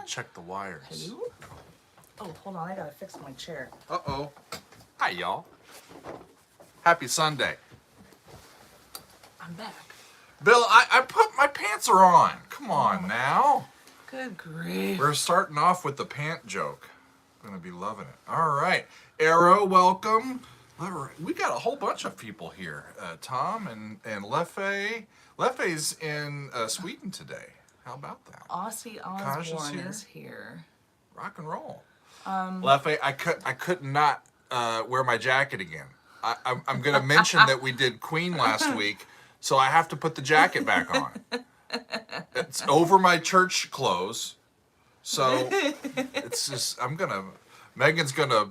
check the wires. Hello? Oh, hold on. I gotta fix my chair. Uh-oh. Hi, y'all. Happy Sunday. I'm back. Bill, I put my pants are on. Come on now. Good grief. We're starting off with the pant joke. I'm going to be loving it. All right. Arrow, welcome. We got a whole bunch of people here. Tom and Leffe. Leffe's in Sweden today. How about that? Aussie Osborne is here. Rock and roll. Leffe, I could not wear my jacket again. I'm going to mention that we did Queen last week, so I have to put the jacket back on. It's over my church clothes, so it's just Megan's gonna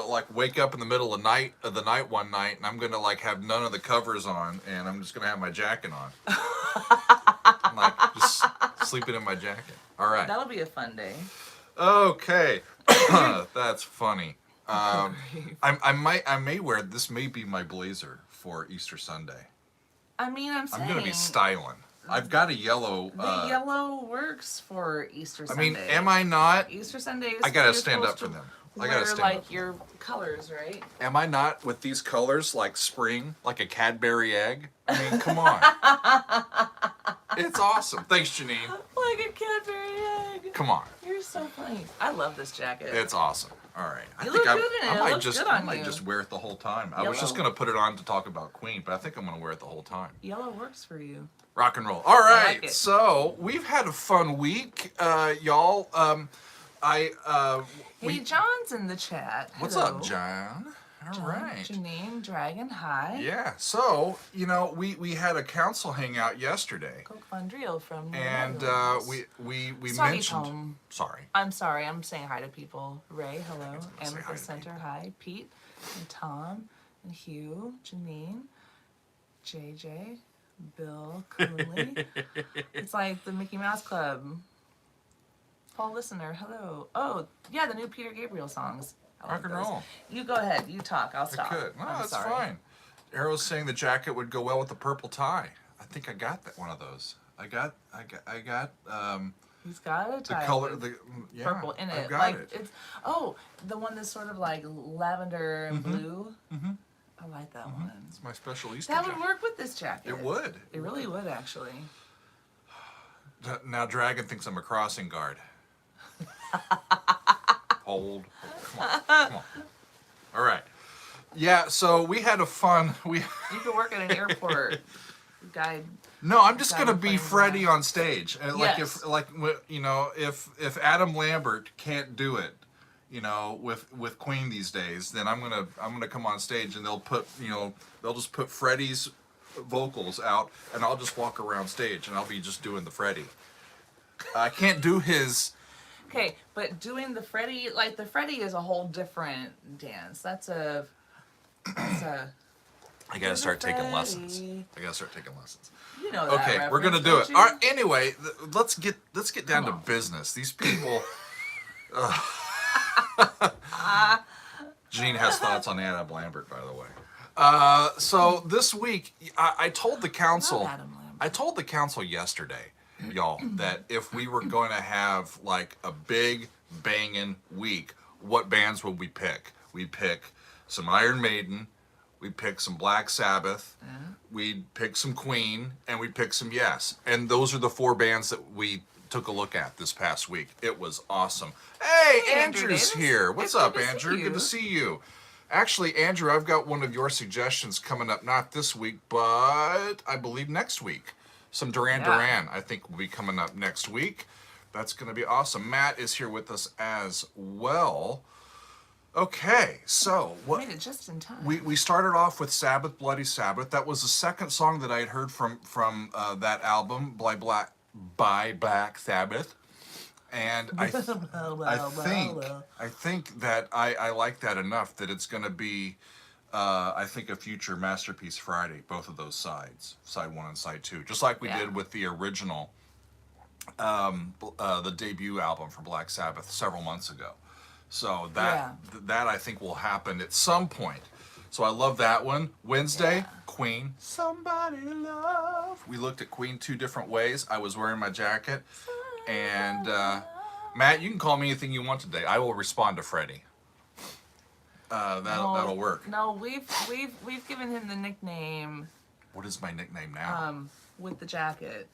like wake up in the middle of the night one night, and I'm gonna like have none of the covers on, and I'm just gonna have my jacket on. I'm like just sleeping in my jacket. All right. That'll be a fun day. Okay, that's funny. I may wear this. May be my blazer for Easter Sunday. I mean, I'm gonna be styling. I've got a yellow. The yellow works for Easter Sunday. I mean, am I not? Easter Sunday is. I gotta stand up for them. I gotta stand like up. your colors, right? Am I not with these colors like spring, like a Cadbury egg? I mean, come on. It's awesome. Thanks, Janine. Like a Cadbury egg. Come on. You're so funny. I love this jacket. It's awesome. All right. You look good in it. I might just wear it the whole time. I was just gonna put it on to talk about Queen, but I think I'm gonna wear it the whole time. Yellow works for you. Rock and roll. All right. Like so we've had a fun week, y'all. Hey, John's in the chat. What's Hello. up, John? All right. Janine, Dragon, hi. Yeah. So we had a council hangout yesterday. Coke Fundrio from New And Orleans. we Sorry, mentioned. Tom. Sorry. I'm sorry. I'm saying hi to people. Ray, hello. Say hi to Amethyst Center, hi. Pete and Tom and Hugh, Janine, JJ, Bill, Cooley. It's like the Mickey Mouse Club. Paul Listener, hello. Oh, yeah, the new Peter Gabriel songs. I Rock like and those. roll. You go ahead. You talk. I'll I stop. could. No, I'm that's sorry. fine. Arrow's saying the jacket would go well with the purple tie. I think I got that one of those. I got. He's got a The tie color, with yeah, purple in I've it. got Like it. it's the one that's sort of like lavender and blue. Mm-hmm. I like that one. It's my special Easter That jacket. would work with this jacket. It would. It really would, actually. Now Dragon thinks I'm a crossing guard. Hold. Come on. All right. Yeah. So we had a fun. You could work at an airport. Guide. No, I'm just Guide gonna and be playing Freddie glass. on stage, and Yes. if Adam Lambert can't do it, with Queen these days, then I'm gonna come on stage and they'll just put Freddie's vocals out, and I'll just walk around stage and I'll be just doing the Freddie. I can't do his. Okay, but doing the Freddie, like the Freddie is a whole different dance. That's a. I gotta start taking lessons. Freddie. I gotta start taking lessons. You know that Okay, we're gonna reference, do don't it. you? All right. Anyway, let's get down Come to on. business. These people. Jean has thoughts on Adam Lambert, by the way. So this week, I told the council. Love Adam Lambert. I told the council yesterday, y'all, that if we were going to have like a big banging week, what bands would we pick? We'd pick some Iron Maiden. We'd pick some Black Sabbath, we'd pick some Queen, and we'd pick some Yes. And those are the 4 bands that we took a look at this past week. It was awesome. Hey, Andrew Andrew's Davis. here. What's It's good up, to see Andrew? you. Good to see you. Actually, Andrew, I've got one of your suggestions coming up, not this week, but I believe next week. Some Duran Duran, I think, will be coming up next week. That's going to be awesome. Matt is here with us as well. Okay, so what Made it just in time. we started off with Sabbath, Bloody Sabbath. That was the second song that I had heard from that album by Black Sabbath, and I think that I like that enough that it's going to be I think a future Masterpiece Friday. Both of those sides, side 1 and side 2, just like we did with the original the debut album from Black Sabbath several months ago. So that I think will happen at some point. So I love that one. Wednesday, Queen. Somebody Love. We looked at Queen 2 different ways. I was wearing my jacket, and Matt, you can call me anything you want today. I will respond to Freddie. That'll work. No, we've given him the nickname. What is my nickname now? With the jacket.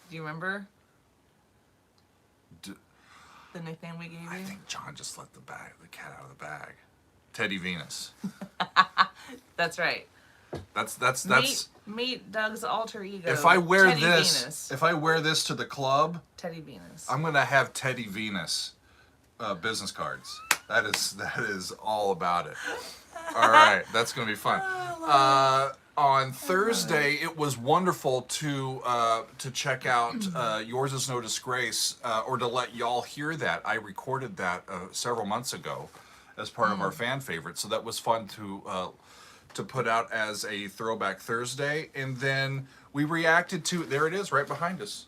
Do you remember the nickname we gave you? I think John just let the cat out of the bag. Teddy Venus. That's right. That's. Meet Doug's alter ego. If I wear Teddy this, Venus. if I wear this to the club, Teddy Venus. I'm gonna have Teddy Venus business cards. That is all about it. All right, that's gonna be fun. On Thursday, it was wonderful to check out Yours Is No Disgrace, or to let y'all hear that. I recorded that several months ago as part of our fan favorite, so that was fun to put out as a throwback Thursday. And then we reacted to, there it is, right behind us.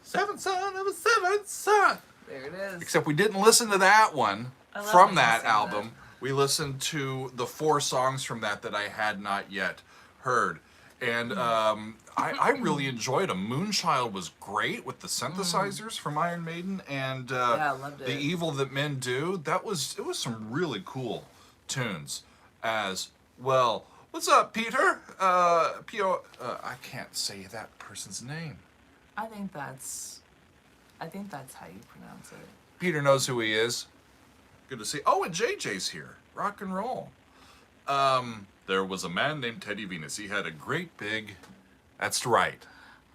Seventh Son of a Seventh Son. There it is. Except we didn't listen to that one from that album. We listened to the 4 songs from that I had not yet heard. And I really enjoyed them. Moonchild was great with the synthesizers from Iron Maiden, and I loved it. The Evil That Men Do. It was some really cool tunes as well. What's up, Peter? I can't say that person's name. I think that's how you pronounce it. Peter knows who he is. Good to see. Oh, and JJ's here. Rock and roll. There was a man named Teddy Venus. He had a great big. That's right.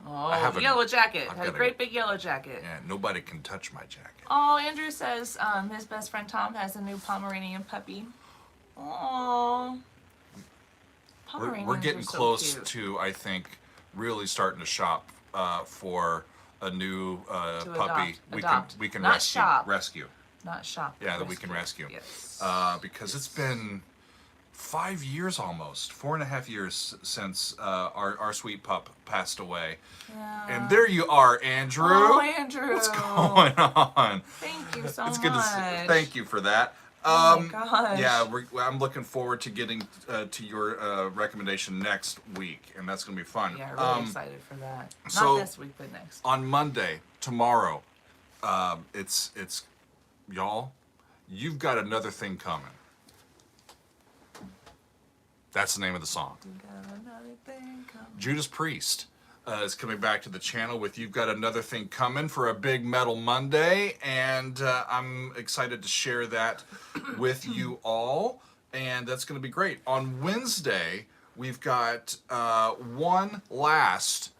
Oh, yellow jacket. Had a great big yellow jacket. Yeah, nobody can touch my jacket. Oh, Andrew says his best friend Tom has a new Pomeranian puppy. Oh. We're getting close to, I think, really starting to shop for a new puppy. Adopt. We can Not rescue. shop. Rescue. Not shop. Yeah, that we can rescue. Yes. Because it's been 5 years almost, 4.5 years since our sweet pup passed away. Yeah. And there you are, Andrew. Oh, Andrew. What's going on? Thank you so much. It's good to see. Thank you for that. Oh my gosh. Yeah, I'm looking forward to getting to your recommendation next week, and that's going to be fun. Yeah, really excited for that. So, Not this week, but next. On Monday, tomorrow, it's y'all, you've got another thing coming. That's the name of the song. Judas Priest is coming back to the channel with You've Got Another Thing Coming for a big Metal Monday, and I'm excited to share that with you all, and that's going to be great. On Wednesday, we've got one last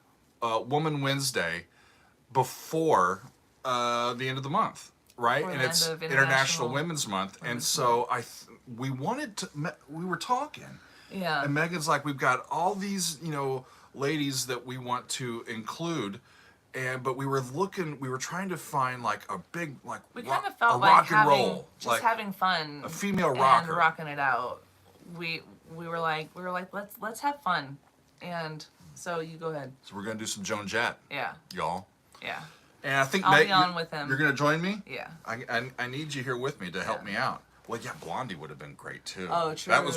Woman Wednesday before the end of the month, right? And it's International Women's Month, and so we were talking. Yeah. And Megan's like, we've got all these, ladies that we want to include, but we were trying to find like a big, like, we kind of felt like rock and roll, just having fun, a female rocker, and rocking it out. We were like, let's have fun, and so you go ahead. So we're gonna do some Joan Jett. Yeah. Y'all. Yeah. And I think I'll be on with him. You're gonna join me. Yeah. I need you here with me to help me out. Well, yeah, Blondie would have been great too. Oh, true. That was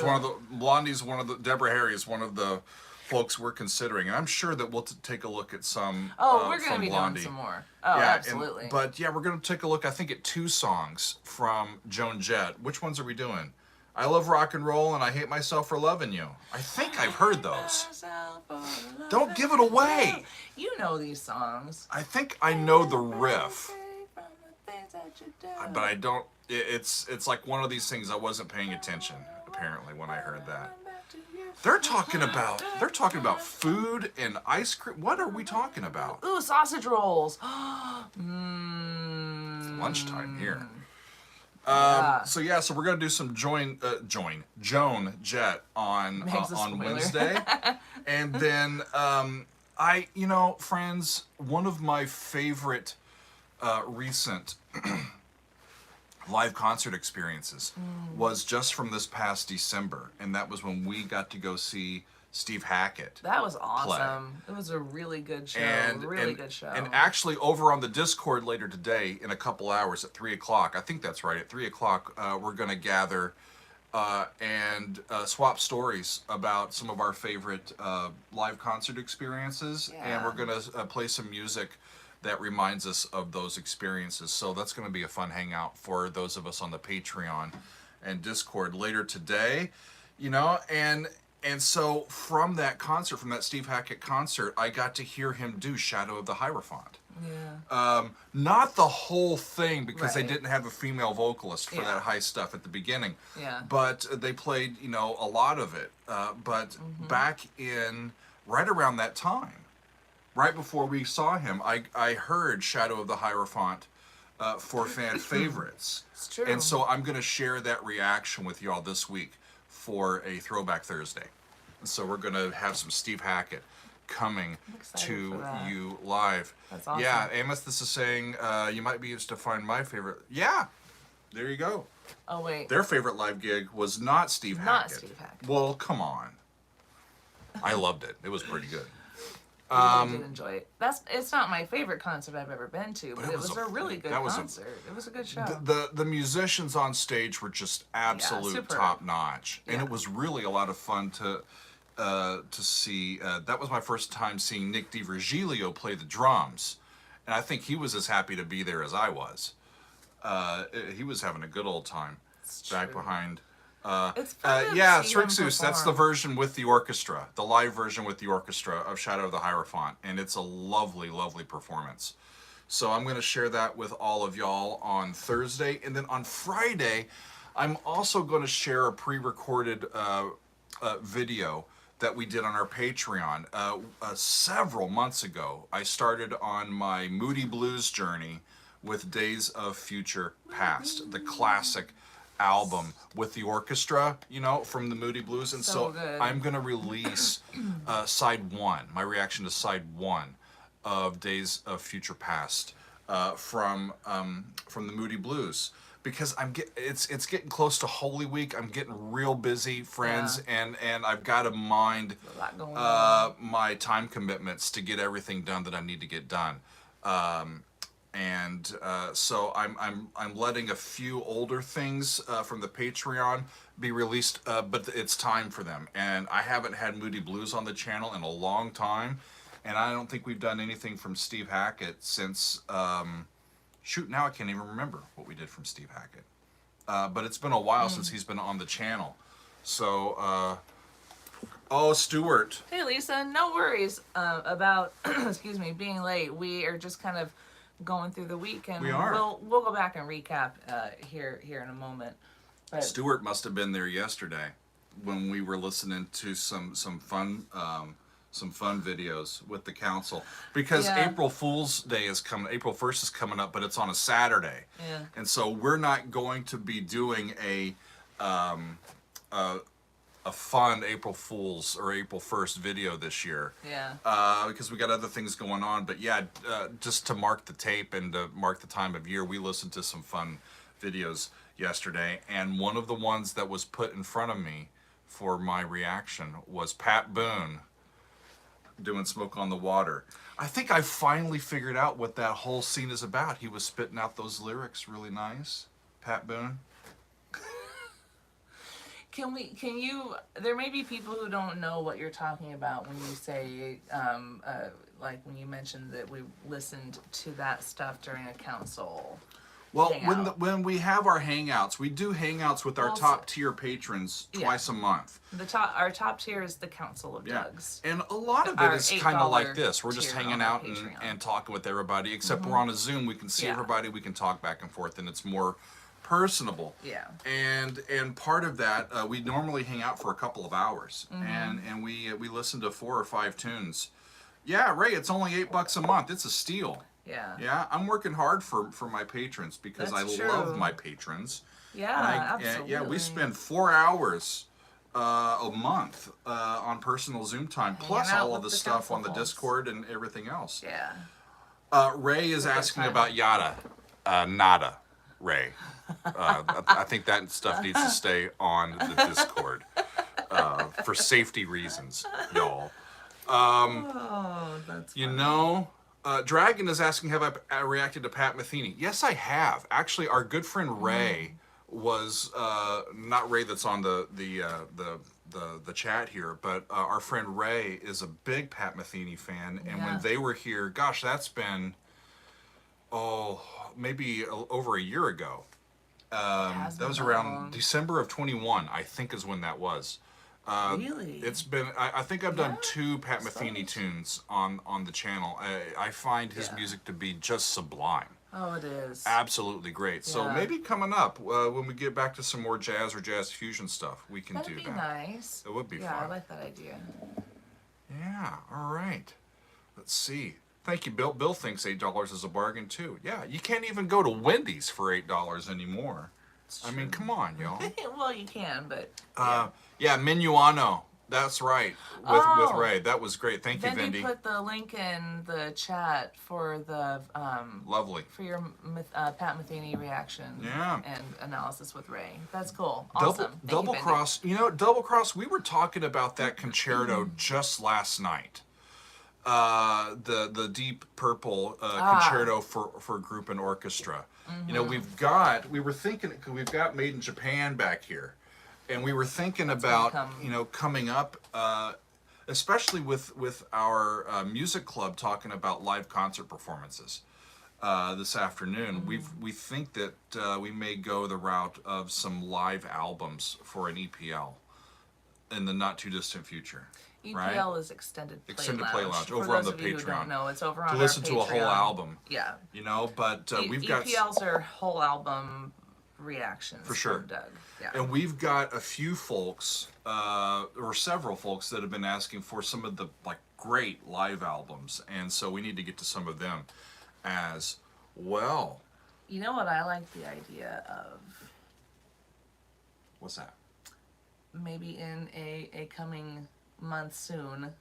Deborah Harry is one of the folks we're considering, and I'm sure that we'll take a look at some. Oh, we're gonna be Blondie. doing some more. Oh, yeah, absolutely. But yeah, we're gonna take a look. I think at 2 songs from Joan Jett. Which ones are we doing? I Love Rock and Roll and I Hate Myself for Loving You. I think I've heard those. Don't give it away. You know these songs. I think I know the riff, but I don't. It's like one of these things I wasn't paying attention apparently when I heard that. They're talking about food and ice cream. What are we talking about? Ooh, sausage rolls. Lunchtime here. Yeah. So we're gonna do some Joan Jett on Wednesday, and then friends, one of my favorite recent live concert experiences was just from this past December, and that was when we got to go see Steve Hackett. That was awesome. It was a really good show. Good show. And actually, over on the Discord later today, in a couple hours at 3:00, I think that's right, at 3:00, we're going to gather and swap stories about some of our favorite live concert experiences, and we're going to play some music that reminds us of those experiences. So that's going to be a fun hangout for those of us on the Patreon and Discord later today, you know, and so from that concert, from that Steve Hackett concert, I got to hear him do Shadow of the Hierophant. Yeah. Not the whole thing, because they Right. didn't have a female vocalist for Yeah. that high stuff at the beginning. Yeah. But they played, you know, a lot of it. But back in, right around that time, right before we saw him, I heard Shadow of the Hierophant for fan favorites. It's true. And so I'm going to share that reaction with y'all this week for a Throwback Thursday. And so we're going to have some Steve Hackett coming excited to for that. you live. That's awesome. Yeah, Amos, this is saying you might be used to find my favorite. Yeah, there you go. Oh wait. Their favorite live gig was not Steve Not Hackett. Steve Hackett. Well, come on. I loved it. It was pretty good. I really did enjoy it. It's not my favorite concert I've ever been to, but it it was was a- a really good that was a- concert. It was a good show. The musicians on stage were just absolute super. top notch, and Yeah. it was really a lot of fun to see. That was my first time seeing Nick DiVirgilio play the drums, and I think he was as happy to be there as I was. He was having a good old time back true. behind. It's fun to Yeah, see him Srixus, that's the perform. version with the orchestra, the live version with the orchestra of Shadow of the Hierophant, and it's a lovely, lovely performance. So I'm going to share that with all of y'all on Thursday, and then on Friday, I'm also going to share a pre-recorded video that we did on our Patreon several months ago. I started on my Moody Blues journey with Days of Future Past, the classic album with the orchestra, you know, from the Moody Blues. And so good. I'm going to release side one, my reaction to side one of Days of Future Past from the Moody Blues. Because it's getting close to Holy Week. I'm getting real busy, friends, and I've got to mind A lot going on. my time commitments to get everything done that I need to get done. So I'm letting a few older things from the Patreon be released, but it's time for them. And I haven't had Moody Blues on the channel in a long time, and I don't think we've done anything from Steve Hackett since. Shoot, now I can't even remember what we did from Steve Hackett. But it's been a while since he's been on the channel. So, oh, Stuart. Hey Lisa, no worries about excuse me being late. We are just kind of going through the week, and We are. we'll go back and recap here in a moment. But Stuart must have been there yesterday when we were listening to some fun videos with the council, because Yeah. April Fool's Day is coming. April 1st is coming up, but it's on a Saturday. Yeah. And so we're not going to be doing a fun April Fool's or April 1st video this year. yeah, Because we got other things going on. But yeah, just to mark the tape and to mark the time of year, we listened to some fun videos yesterday. And one of the ones that was put in front of me for my reaction was Pat Boone doing Smoke on the Water. I think I finally figured out what that whole scene is about. He was spitting out those lyrics really nice. Pat Boone. Can you? There may be people who don't know what you're talking about when you say, like when you mentioned that we listened to that stuff during a council. Well, Hangout. when we have our hangouts, we do hangouts with our Also- top tier patrons twice a month. Our top tier is the Council of Yeah. Doug's. And a lot of it Our is kind of like $8 this. We're just tier hanging on our out and, Patreon. and talking with everybody, except we're on a Zoom. We can see Yeah. everybody. We can talk back and forth, and it's more personable. Yeah. And part of that, we normally hang out for a couple of hours, and we listen to 4 or 5 tunes. Yeah, Ray, it's only $8 a month. It's a steal. Yeah. Yeah, I'm working hard for my patrons because That's I love true. my patrons. Yeah, And absolutely. yeah, we spend 4 hours a month on personal Zoom time, plus out all of with the the stuff council on the folks. Discord and everything else. Yeah. Ray is good asking time. about Yada. Nada, Ray. I think that stuff needs to stay on the Discord for safety reasons, y'all. Oh, that's You know, Dragon is asking, have I reacted to Pat Metheny? Yes, I have. Actually, our good friend Ray was not Ray that's on the chat here, but our friend Ray is a big Pat Metheny fan, and when Yeah. they were here, gosh, that's been maybe over a year ago. Has That was been around long. December of 21, I think is when that was. Really? It's been, I think I've done Yeah? 2 Pat Metheny Close. tunes on the channel. I find his Yeah. music to be just sublime. Oh, it is. Absolutely great. So Yeah. maybe coming up, when we get back to some more jazz or jazz fusion stuff, we can That'd do be that. nice. It would be Yeah, I fun. like that idea. Yeah, all right. Let's see. Thank you, Bill. Bill thinks $8 is a bargain too. Yeah, you can't even go to Wendy's for $8 anymore. It's I mean, true. come on, y'all. Well, you can, but Yeah, Minuano. That's right. With Oh. Ray. That was great. Thank you, Vendy Vendy. put the link in the chat for the Lovely. for your Pat Metheny reaction Yeah. and analysis with Ray. That's cool. Double, Awesome. Thank you, double Vendy. cross. You know, double cross. We were talking about that concerto just last night. The Deep Purple concerto for group and orchestra. You know, we were thinking, cause we've got Made in Japan back here, and we were thinking about coming up, especially with our music club talking about live concert performances this afternoon. We think that we may go the route of some live albums for an EPL in the not too distant future. EPL Right? is Extended Play Extended Lounge. Play Lounge, For over on those the of you who Patreon. don't know, it's over on To our listen to a whole Patreon. album. Yeah. You know, but we've got EPLs are whole album reactions For sure. from Doug. Yeah. and we've got a few folks or several folks that have been asking for some of the like great live albums, and so we need to get to some of them as well. You know what I like the idea of? What's that? Maybe in a coming month soon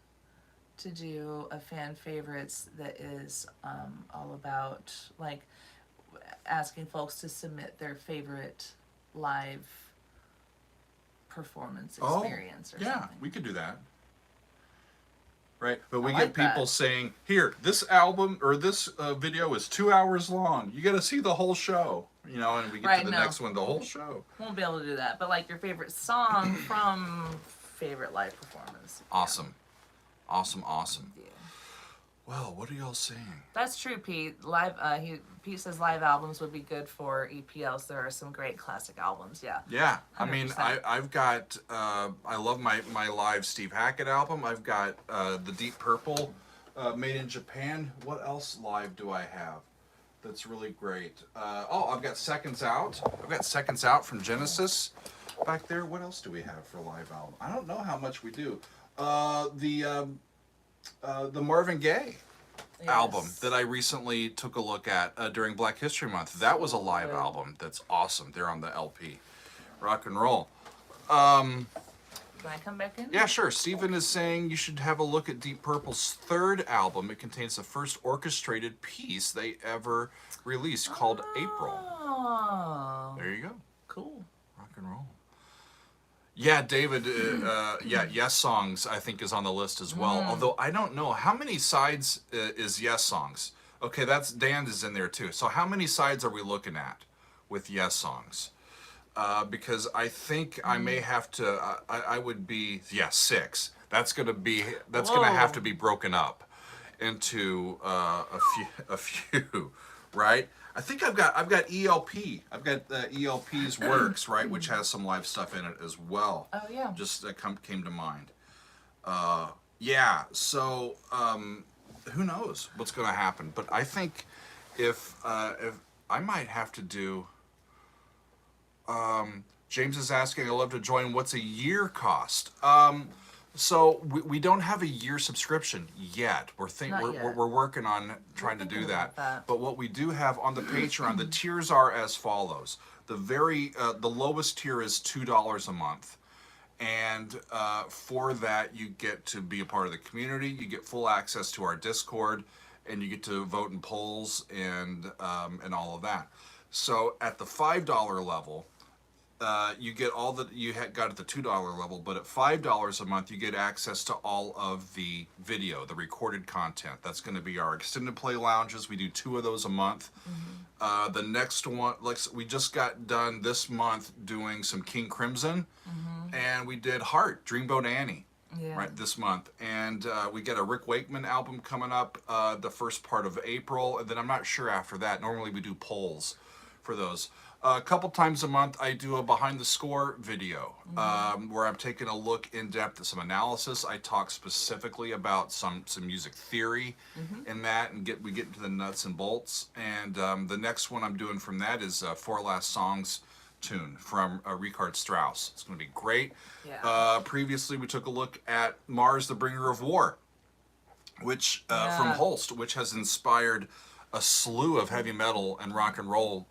to do a fan favorites that is all about like asking folks to submit their favorite live performance experience or yeah, something. we could do that. Right, but we I get like that. people saying, "Here, this album or this video is 2 hours long. You got to see the whole show." You know, and we get Right, to the no. next one, the whole show. Won't be able to do that, but like your favorite song from favorite live performance. Awesome, awesome, awesome. Yeah. Well, what are y'all saying? That's true, Pete. Live. Pete says live albums would be good for EPLs. There are some great classic albums. Yeah. Yeah, I mean, 100%. I've got, I love my live Steve Hackett album. I've got the Deep Purple, Made in Japan. What else live do I have that's really great? I've got Seconds Out. I've got Seconds Out from Genesis back there. What else do we have for a live album? I don't know how much we do. The Marvin Gaye album Yes. that I recently took a look at during Black History Month. That was a live good. album that's awesome. They're on the LP. Rock and roll. Can I come back in? Yeah, sure. Steven is saying you should have a look at Deep Purple's third album. It contains the first orchestrated piece they ever released called April. Oh. There you go. Cool. Rock and roll. Yeah, David, Yes Songs, I think, is on the list as well. Although I don't know. How many sides is Yes Songs? Okay, that's Dan is in there too. So how many sides are we looking at with Yes Songs? Because I think I may have to, I would be, 6. That's going to have to be broken up into a few, right? I think I've got ELP. I've got ELP's Works, right, which has some live stuff in it as well. Oh yeah. Just came to mind. Yeah, so who knows what's going to happen? But I think if I might have to do. James is asking, I'd love to join. What's a year cost? So we don't have a year subscription yet. Not yet. We're working on trying to do thinking that. about that. But what we do have on the Patreon, the tiers are as follows. The lowest tier is $2 a month. And for that, you get to be a part of the community. You get full access to our Discord, and you get to vote in polls and all of that. So at the $5 level, you get all that you got at the $2 level, but at $5 a month, you get access to all of the video, the recorded content. That's going to be our extended play lounges. We do 2 of those a month. The next one, we just got done this month doing some King Crimson, and we did Heart, Dreamboat Annie. right, this month. And we get a Rick Wakeman album coming up the first part of April. And then I'm not sure after that. Normally we do polls for those. A couple times a month, I do a behind the score video where I'm taking a look in depth at some analysis. I talk specifically about some music theory in that, and we get into the nuts and bolts. And the next one I'm doing from that is Four Last Songs tune from Richard Strauss. It's going to be great. Yeah. Previously, we took a look at Mars, the Bringer of War, which from Holst, which has inspired a slew of heavy metal and rock and roll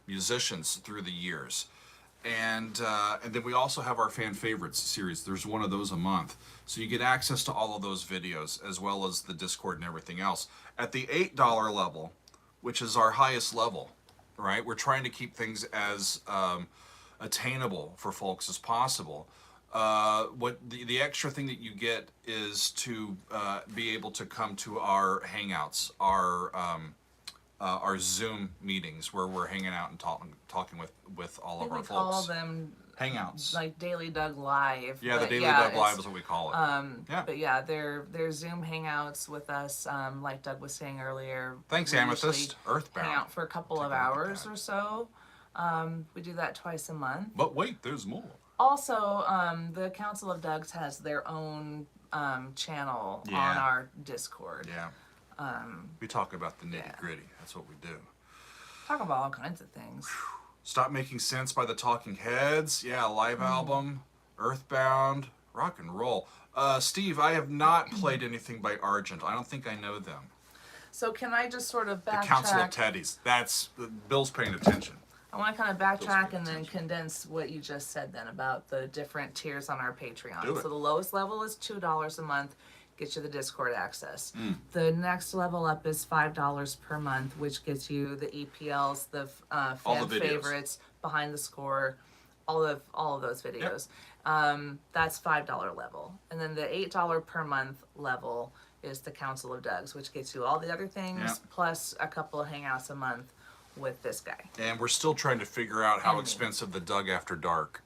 musicians through the years. And then we also have our fan favorites series. There's one of those a month. So you get access to all of those videos as well as the Discord and everything else. At the $8 level, which is our highest level, right? We're trying to keep things as attainable for folks as possible. What the extra thing that you get is to be able to come to our Hangouts, our Zoom meetings where we're hanging out and talking with all of our folks. We call them Hangouts, like Daily Doug Live. Yeah, the Daily Doug Live is what we call it. Yeah. But yeah, they're Zoom Hangouts with us. Like Doug was saying earlier. Thanks, Amethyst. Earthbound. Hang out for a couple of hours or so. We do that twice a month. But wait, there's more. Also, the Council of Dougs has their own channel on our Discord. Yeah. We talk about the nitty gritty. That's what we do. Talk about all kinds of things. Stop Making Sense by the Talking Heads. Yeah, live album. Earthbound. Rock and roll. Steve, I have not played anything by Argent. I don't think I know them. So can I just sort of backtrack? The Council of Teddies. That's Bill's paying attention. I want to kind of backtrack and then condense what you just said then about the different tiers on our Patreon. Do it. So the lowest level is $2 a month, gets you the Discord access. The next level up is $5 per month, which gets you the EPLs, the fan favorites, behind the score, all of those videos. Yep. That's $5 level. And then the $8 per month level is the Council of Dougs, which gets you all the other things, plus a couple of hangouts a month with this guy. And we're still trying to figure out how expensive the Doug After Dark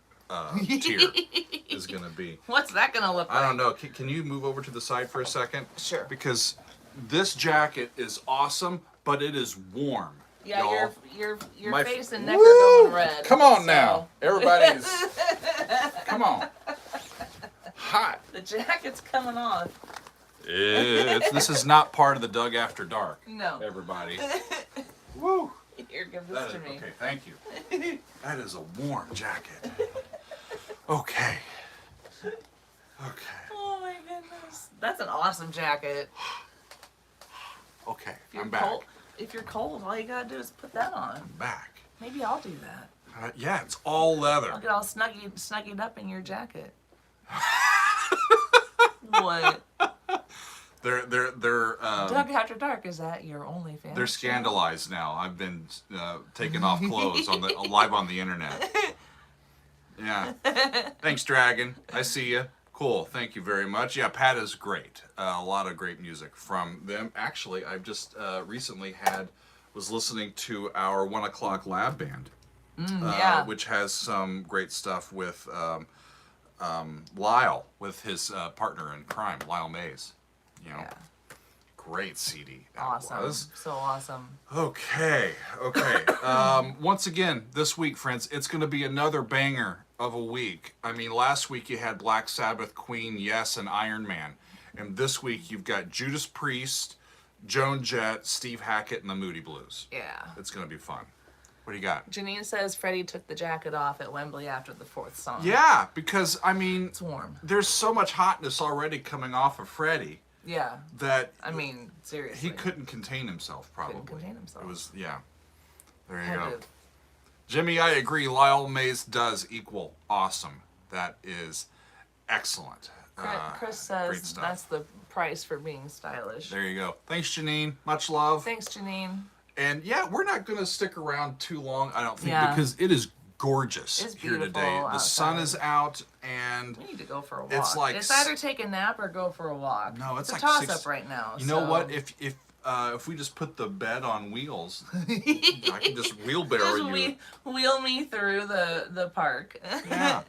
tier is going to be. What's that going to look like? I don't know. Can you move over to the side for a second? Sure. Because this jacket is awesome, but it is warm. Yeah, y'all. your face and neck are going red. Come on now. Everybody's... Come on. Hot. The jacket's coming off. This is not part of the Doug After Dark. No. Everybody. Woo. Here, give this to me. Okay, thank you. That is a warm jacket. Okay. Oh my goodness. That's an awesome jacket. Okay, I'm back. If you're cold, all you gotta do is put that on. I'm back. Maybe I'll do that. Yeah, it's all leather. I'll get all snuggied up in your jacket. What? They're Doug After Dark, is that your OnlyFans? They're scandalized now. I've been taking off clothes live on the internet. Yeah. Thanks, Dragon. I see you. Cool. Thank you very much. Yeah, Pat is great. A lot of great music from them. Actually, I've just recently was listening to our 1 o'clock lab band, which has some great stuff with Lyle, with his partner in crime, Lyle Mays. You know, great CD. Awesome. Was. So awesome. Okay. Once again, this week, friends, it's going to be another banger of a week. I mean, last week you had Black Sabbath, Queen, Yes, and Iron Man. And this week you've got Judas Priest, Joan Jett, Steve Hackett, and the Moody Blues. Yeah. It's going to be fun. What do you got? Janine says Freddie took the jacket off at Wembley after the 4th song. Yeah, because, I mean... It's warm. There's so much hotness already coming off of Freddie. Yeah. That... I mean, seriously. He couldn't contain himself, probably. Couldn't contain himself. It was, yeah. There you go. Jimmy, I agree. Lyle Mays does equal awesome. That is excellent. Chris says that's the price for being stylish. There you go. Thanks, Janine. Much love. Thanks, Janine. And yeah, we're not going to stick around too long, I don't think, because it is gorgeous here today. The sun is out, and we need to go for a walk. It's either take a nap or go for a walk. No, it's like a toss-up right now. You know what? If we just put the bed on wheels, I can just wheelbarrow you. Wheel me through the park. Yeah.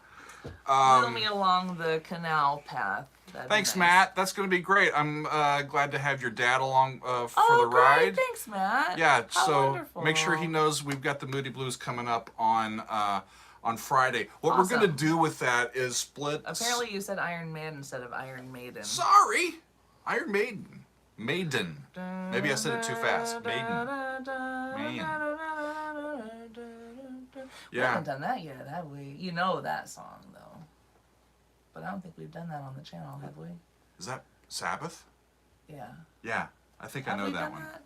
wheel me along the canal path. That'd be Thanks, nice. Matt. That's going to be great. I'm glad to have your dad along for the great. ride. Thanks, Matt. Yeah, How so wonderful. make sure he knows we've got the Moody Blues coming up on Friday. What we're Awesome. going to do with that is split. Apparently you said Iron Man instead of Iron Maiden. Sorry, Iron Maiden. Maiden. Maybe I said it too fast. Maiden. Man. We Yeah. haven't done that yet, have we? You know that song, though. But I don't think we've done that on the channel, have we? Is that Sabbath? Yeah. Yeah, I think Have I know we that done one. that?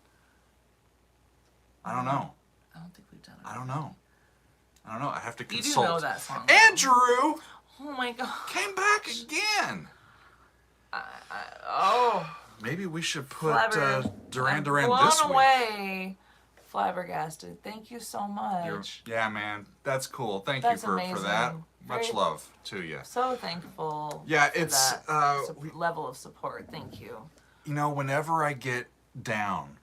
I don't know. I don't think we've done it. I don't know. I have to You consult. do know that song. though. Andrew Oh my god. came back again. Oh. Maybe we should put Flabber. Duran I'm Duran blown this week. away. Flabbergasted. Thank you so much. Yeah, man, that's cool. Thank That's you for that. amazing. Much Very- love to you. So thankful. Yeah, for it's, that level of support. Thank you. You know, whenever I get down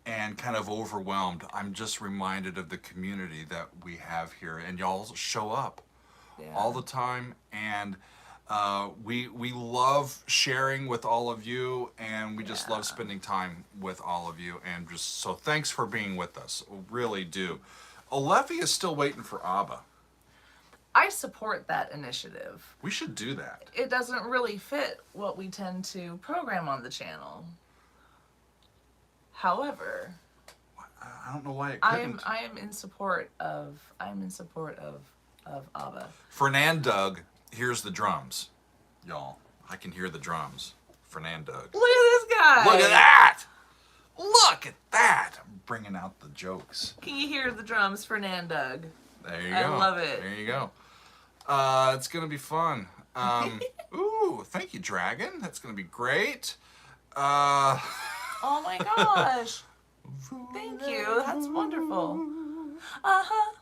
and kind of overwhelmed, I'm just reminded of the community that we have here, and y'all show up Yeah. all the time, and we love sharing with all of you, and we just love spending time with all of you, and just so thanks for being with us. Really do. Olefi is still waiting for ABBA. I support that initiative. We should do that. It doesn't really fit what we tend to program on the channel. However, I don't know why it I couldn't. am in support of ABBA. Fernand Doug, here's the drums, y'all. I can hear the drums. Fernand Doug. Look at this guy. Look at that! Look at that! I'm bringing out the jokes. Can you hear the drums, Fernand Doug? There you go. I love it. There you go. It's gonna be fun. Ooh, thank you, Dragon. That's gonna be great. Oh my gosh. Thank you. That's wonderful. Uh-huh.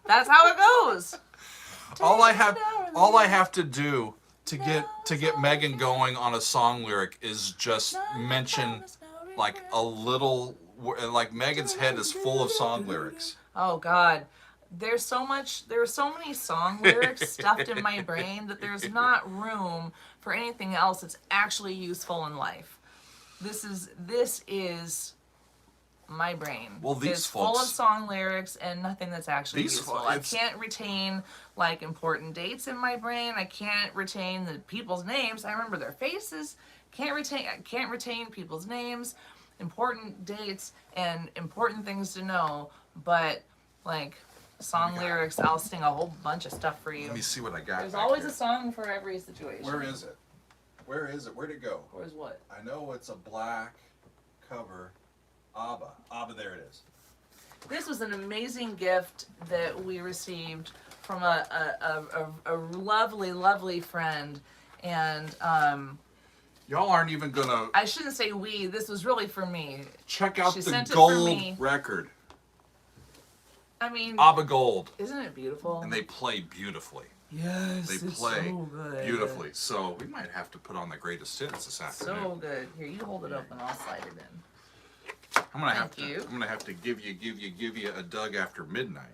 That's how it goes. all I have to do to get Megan going on a song lyric is just mention like a little, like Megan's head is full of song lyrics. Oh God. There are so many song lyrics stuffed in my brain that there's not room for anything else that's actually useful in life. This is my brain. Well, these it's full of folks- song lyrics and nothing that's actually These useful. fo- I it's- can't retain like important dates in my brain. I can't retain the people's names. I remember their faces. I can't retain people's names, important dates, and important things to know. But like song lyrics, I'll sing a whole bunch of stuff for you. Let me see what I got. There's back always here. a song for every situation. Where is it? Where is it? Where'd it go? Where's what? I know it's a black cover. ABBA. ABBA, there it is. This was an amazing gift that we received from a lovely, lovely friend. And Y'all aren't even gonna I shouldn't say we, this was really for me. check out She the sent it for gold me. record. I mean, ABBA Gold. isn't it beautiful? And they play beautifully. Yes, They it's play so good. beautifully. So we might have to put on the greatest hits this afternoon. So good. Here, you hold it open, I'll slide it in. I'm gonna have Thank to. you. I'm gonna have to give you a Doug after midnight.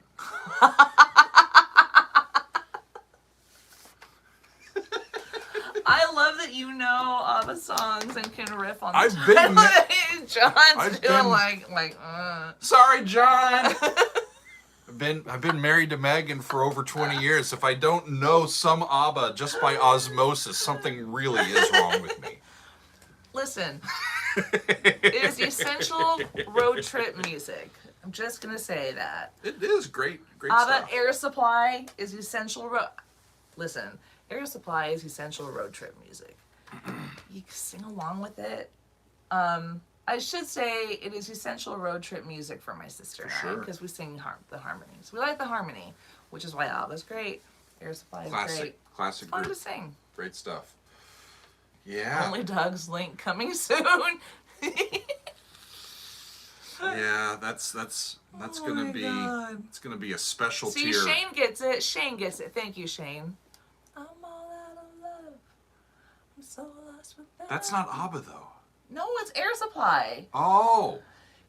I love that you know ABBA songs and can riff on them. I've been I love that John's I've doing been- like. Sorry, John. I've been married to Megan for over 20 years. If I don't know some ABBA just by osmosis, something really is wrong with me. Listen, it is essential road trip music. I'm just gonna say that. It is great ABBA stuff. Air Supply is essential road. Listen, Air Supply is essential road trip music. You can sing along with it. I should say it is essential road trip music for my sister and I sure. because we sing the harmonies. We like the harmony, which is why ABBA's great. Air Supply is great. Classic Fun group. to sing. Great stuff. Yeah. Only Doug's link coming soon. Yeah, that's Oh gonna my be God. it's gonna be a special See, tier. Shane gets it. Shane gets it. Thank you, Shane. I'm all out of love. I'm so lost without. That's not ABBA though. No, it's Air Supply. Oh.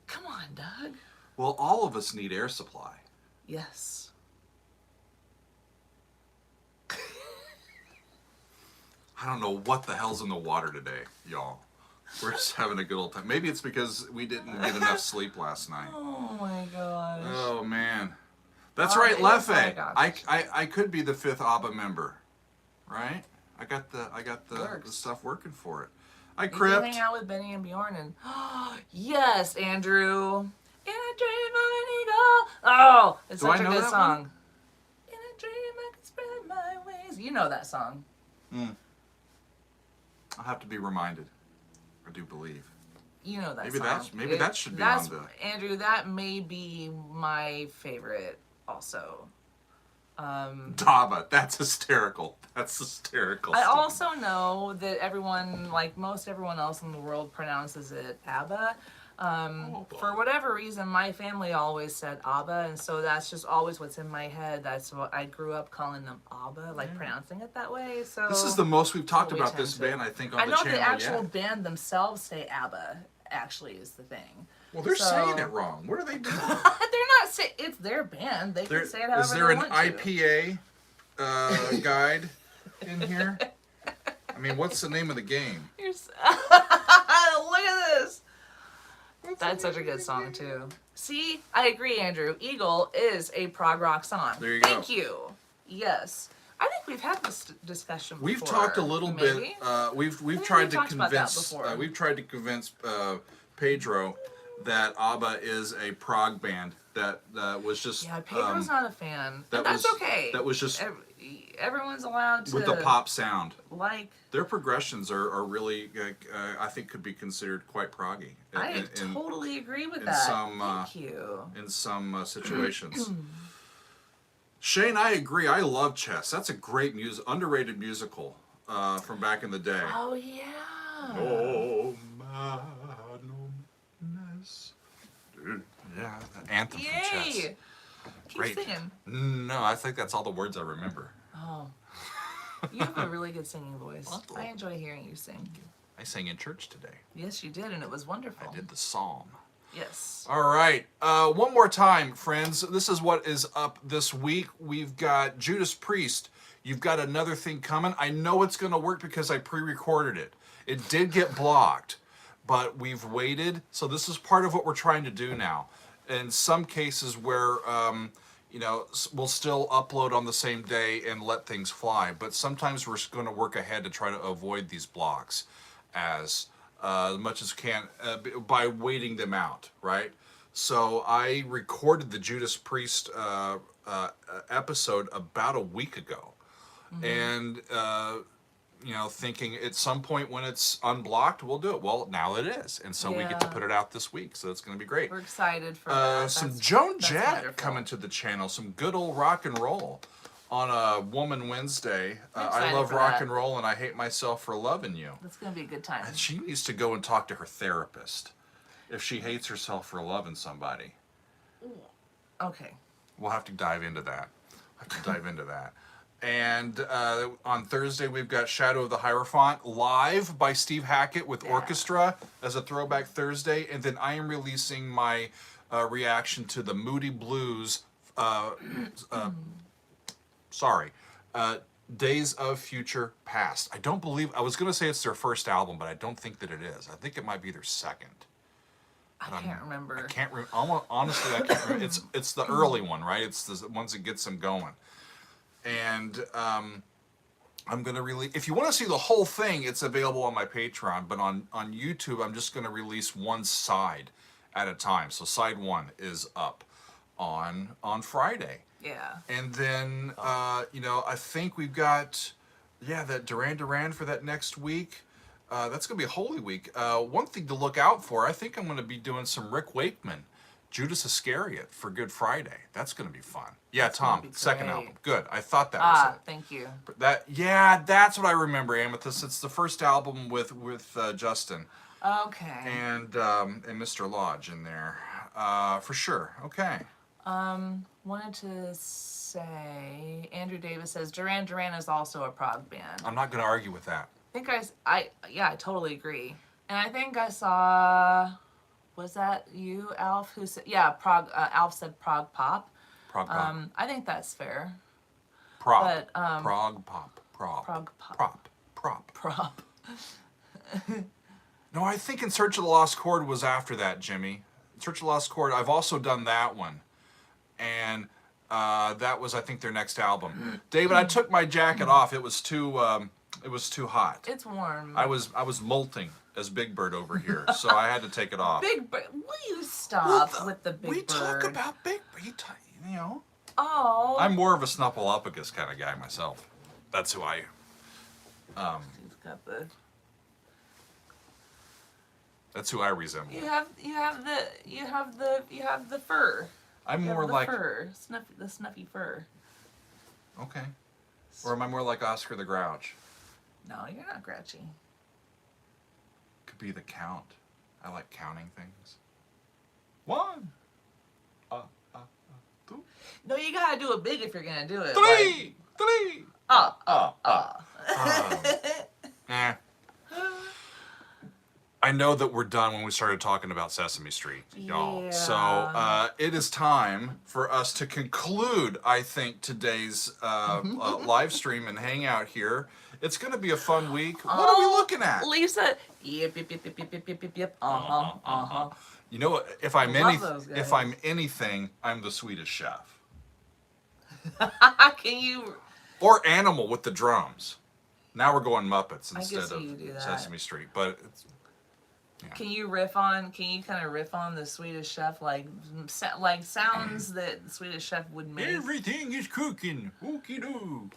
Come on, Doug. Well, all of us need air supply. Yes. I don't know what the hell's in the water today, y'all. We're just having a good old time. Maybe it's because we didn't get enough sleep last night. Oh my gosh. Oh man. That's Oh, right, it is Leffe. my gosh. I could be the 5th ABBA member. Right? I got the Works. stuff working for it. I You can crypt. hang out with Benny and Bjorn and yes, Andrew. In a dream of an eagle. Oh, it's Do such I a know good that song. one? In a dream I can spread my wings. You know that song. I'll have to be reminded. I do believe. You know that Maybe song. maybe that should be that's, on the... Andrew, that may be my favorite also. ABBA. That's hysterical. That's hysterical. I also know that everyone, like most everyone else in the world, pronounces it ABBA. For whatever reason, my family always said ABBA, and so that's just always what's in my head. That's what I grew up calling them ABBA, like pronouncing it that way. So This is the most we've talked we about tend this to. band, I think, on I the know channel the actual yet. band themselves say ABBA. Actually, is the thing. Well, they're So- saying it wrong. What are they doing? They're not saying it's their band. They can say it however Is there they an want to. IPA guide in here? I mean, what's the name of the game? Look at this. That's such a good song too. See, I agree, Andrew. Eagle is a prog rock song. There you go. Thank you. Yes, I think we've had this discussion before. We've talked a little maybe. bit. We've think tried we to talked about that convince. before. We've tried to convince Pedro that ABBA is a prog band that was just Yeah, Pedro's not a fan, that and that's was- okay. that was just everyone's allowed to with the pop sound. like. Their progressions are really, I think, could be considered quite proggy. I totally agree with in that. some, Thank you. in some situations. Shane, I agree. I love Chess. That's a great underrated musical from back in the day. Oh yeah. Oh, madness. Dude, yeah, the anthem from Chess. Yay! Keep Great. singing. No, I think that's all the words I remember. Oh. You have a really good singing voice. Well, I enjoy hearing you sing. I sang in church today. Yes, you did, and it was wonderful. I did the psalm. Yes. All right. One more time, friends. This is what is up this week. We've got Judas Priest. You've got another thing coming. I know it's going to work because I pre-recorded it. It did get blocked, but we've waited. So this is part of what we're trying to do now. In some cases where, we'll still upload on the same day and let things fly. But sometimes we're going to work ahead to try to avoid these blocks as much as can by waiting them out, right? So I recorded the Judas Priest episode about a week ago, and thinking at some point when it's unblocked, we'll do it. Well, now it is, and so we get to Yeah. put it out this week. So it's going to be great. We're excited for that. Some That's- Joan that's Jett wonderful. coming to the channel. Some good old rock and roll on a Woman Wednesday. I'm I excited love for rock that. and roll, and I hate myself for loving you. That's going to be a good time. And she needs to go and talk to her therapist if she hates herself for loving somebody. Okay. We'll have to dive into that. And on Thursday, we've got Shadow of the Hierophant live by Steve Hackett with orchestra as a throwback Thursday. And then I am releasing my reaction to the Moody Blues, Days of Future Past. I was going to say it's their first album, but I don't think that it is. I think it might be their second. I can't remember. Honestly, I can't remember. It's the early one, right? It's the ones that gets them going. And I'm going to release... If you want to see the whole thing, it's available on my Patreon. But on YouTube, I'm just going to release one side at a time. So side one is up on Friday. Yeah. And then, I think we've got, that Duran for that next week. That's going to be a Holy Week. One thing to look out for, I think I'm going to be doing some Rick Wakeman, Judas Iscariot for Good Friday. That's going to be fun. Yeah, That's gonna Tom, be second great. album. Good. I thought that was it. Thank you. That's what I remember, Amethyst. It's the first album with Justin Okay. and Mr. Lodge in there. For sure. Okay. Wanted to say, Andrew Davis says Duran is also a prog band. I'm not going to argue with that. I totally agree. And I think I saw, was that you, Alf, who said, prog, Alf said prog pop. Prog pop. I think that's fair. Prog. But, Prog pop. Prog. Prog pop. Prop. Prop. Prop. No, I think In Search of the Lost Chord was after that, Jimmy. In Search of the Lost Chord, I've also done that one. And that was, I think, their next album. David, I took my jacket off. It was too hot. It's warm. I was molting as Big Bird over here, so I had to take it off. Big Bird, will you stop with the Big Bird? We talk about Big Bird, you know. Oh. I'm more of a Snuffleupagus kind of guy myself. That's who I am. He's got the. That's who I resemble. You have the fur. I'm You more have the like fur, the snuffy fur. okay, or am I more like Oscar the Grouch? No, you're not grouchy. Could be the Count. I like counting things. 1, 2, No, you gotta do it big if you're gonna do it. 3, 3. Eh. I know that we're done when we started talking about Sesame Street, y'all. Yeah. So it is time for us to conclude, I think, today's live stream and hangout here. It's going to be a fun week. What are we looking at? Lisa. Yep. You know what? If I'm Love anything, I'm the Swedish Chef. Can you? Or Animal with the drums. Now we're going Muppets instead guess you do of that. Sesame Street, but it's. Yeah. Can you kind of riff on the Swedish Chef, like sounds that the Swedish Chef would make? Everything is cooking. Okie doo.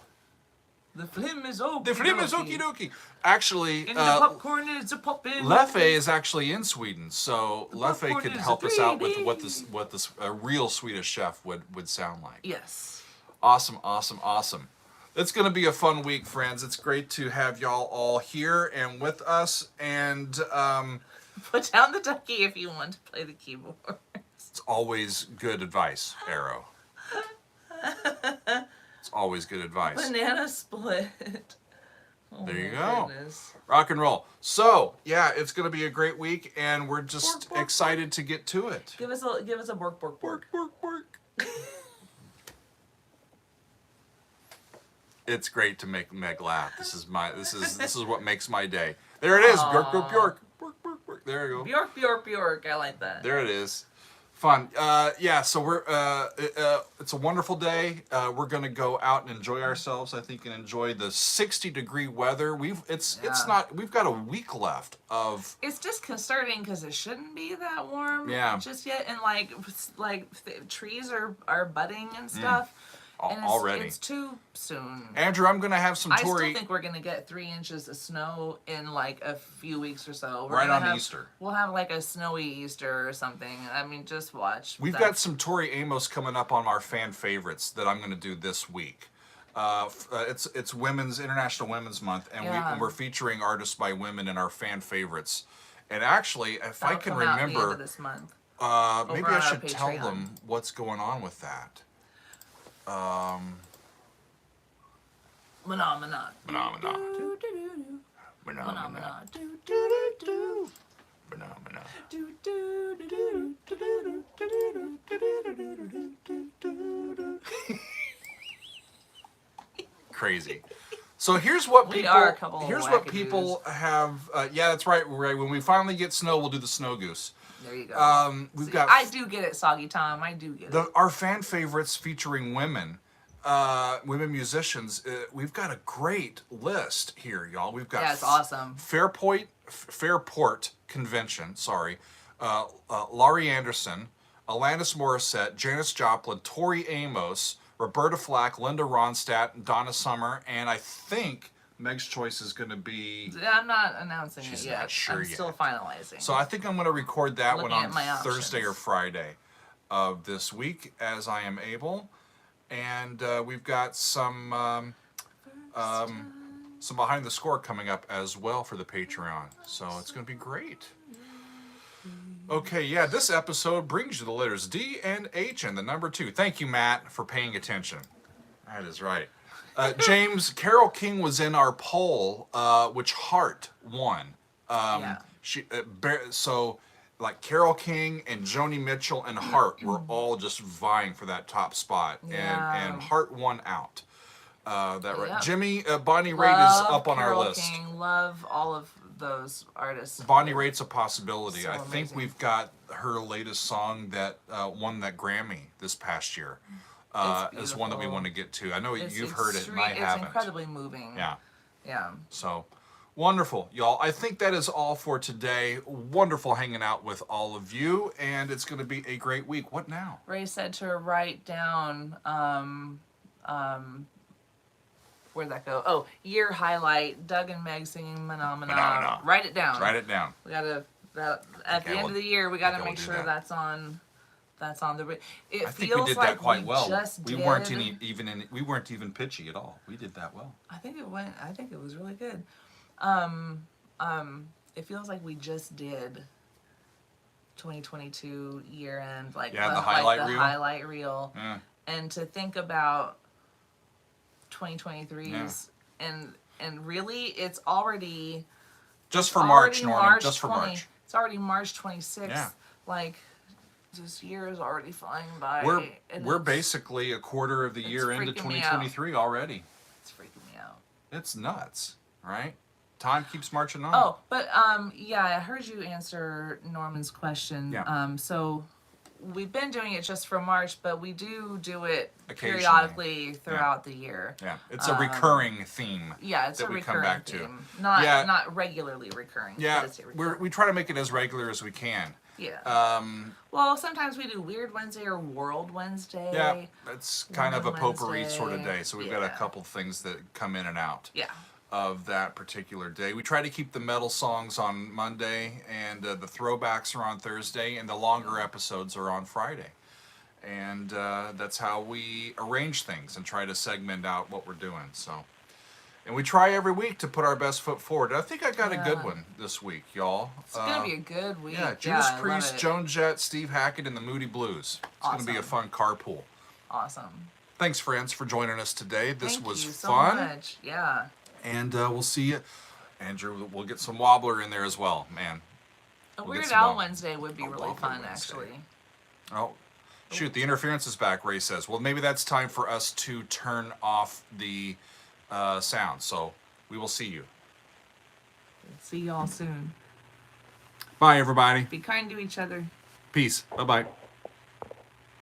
The flame is okie. The flame is okie dokie. Actually, and the popcorn is a poppin'. Leffe is actually in Sweden, so Leffe popcorn could is help a us out with 3D. what this real Swedish chef would sound like. Yes. Awesome. It's going to be a fun week, friends. It's great to have y'all all here and with us, and put down the ducky if you want to play the keyboard. it's always good advice, Arrow. It's always good advice. Banana split. Oh, there you go. Goodness. Rock and roll. So, yeah, it's going to be a great week, and we're just excited to get to it. Give us a bork. Bork. It's great to make Meg laugh. This is what makes my day. There it is. Bjork. Bork. There you go. Bjork. I like that. There it is. Fun. Yeah, so we're it's a wonderful day. We're gonna go out and enjoy ourselves, I think, and enjoy the 60-degree weather. We've got a week left of. It's just concerning because it shouldn't be that warm just yet, and trees are budding and stuff. And Already. It's too soon. Andrew, I'm gonna have some I still think we're gonna get 3 inches of snow in like a few weeks or so. Right on Easter. We'll have like a snowy Easter or something. I mean, just watch. We've got some Tori Amos coming up on our fan favorites that I'm gonna do this week. It's International Women's Month, and we're featuring artists by women in our fan favorites. And actually, if I can remember, at the end of this month, maybe I should tell them what's going on with that. Phenomena. Crazy. So here's what people have. Yeah, that's right. When we finally get snow, we'll do the snow goose. There you go. I do get it, Soggy Tom. I do get it. Our fan favorites featuring women musicians. We've got a great list here, y'all. We've got it's awesome. Fairport Convention. Sorry, Laurie Anderson, Alanis Morissette, Janis Joplin, Tori Amos, Roberta Flack, Linda Ronstadt, Donna Summer, and I think Meg's choice is going to be. I'm not announcing She's it yet. not sure I'm yet. still finalizing. So I think I'm going to record that one on at Thursday or Friday of this week as I am able. And we've got some behind the score coming up as well for the Patreon. So it's going to be great. Okay, yeah, this episode brings you the letters D and H and the number 2. Thank you, Matt, for paying attention. That is right. James, Carole King was in our poll, which Heart won. So, like, Carole King and Joni Mitchell and Heart were all just vying for that top spot. And Heart won out. That right. Yeah. Jimmy, Bonnie Raitt is Love up on our Carole list. King. Love all of those artists. Bonnie Raitt's a possibility. So I think amazing. we've got her latest song that won that Grammy this past year. Is one that we beautiful. want to get to. I know It's you've heard it and I it's haven't. incredibly moving. Yeah. Yeah. So wonderful, y'all. I think that is all for today. Wonderful hanging out with all of you, and it's going to be a great week. What now? Ray said to write down where'd that go? Oh, year highlight. Doug and Meg singing Phenomena. Write it down. Write it down. We gotta at the end of the year. We gotta make sure that. that's on. That's on the. It I feels think we did like that quite we well. Just we did. weren't we weren't even pitchy at all. We did that well. I think it went. I think it was really good. It feels like we just did 2022 year end, like the highlight the reel. Highlight reel, Yeah. and to think about 2023's and really, it's already just for March, Norman. March Just for 20, March. It's already March 26th. Yeah. Like this year is already flying by. We're basically a quarter of the year into freaking me 2023 already. It's freaking me out. It's nuts, right? Time keeps marching on. Oh, but yeah, I heard you answer Norman's question. Yeah. So we've been doing it just for March, but we do it Occasionally. periodically throughout the year. Yeah, it's a recurring theme. Yeah, it's that a we recurring come back theme. to. Not regularly recurring. Yeah, but it's a recurring. we try to make it as regular as we can. Yeah. Well, sometimes we do Weird Wednesday or World Wednesday. Yeah, it's kind of a Women potpourri Wednesday. sort of day, so we've got a Yeah. couple things that come in and out. Yeah. Of that particular day. We try to keep the metal songs on Monday, and the throwbacks are on Thursday, and the longer episodes are on Friday. And that's how we arrange things and try to segment out what we're doing. So, and we try every week to put our best foot forward. I think I got a good one this week, y'all. It's gonna be a good week. Yeah, Judas I love Priest, it. Joan Jett, Steve Hackett, and the Moody Blues. It's going to be a fun carpool. Awesome. Thanks, friends, for joining us today. This Thank was you fun. so much. Yeah. And we'll see you. Andrew, we'll get some Wobbler in there as well, man. A We'll get Weird some Al Wednesday would be a really Wobbler fun, Wednesday. actually. Oh, shoot, the interference is back, Ray says. Well, maybe that's time for us to turn off the sound. So we will see you. See y'all soon. Bye, everybody. Be kind to each other. Peace. Bye-bye.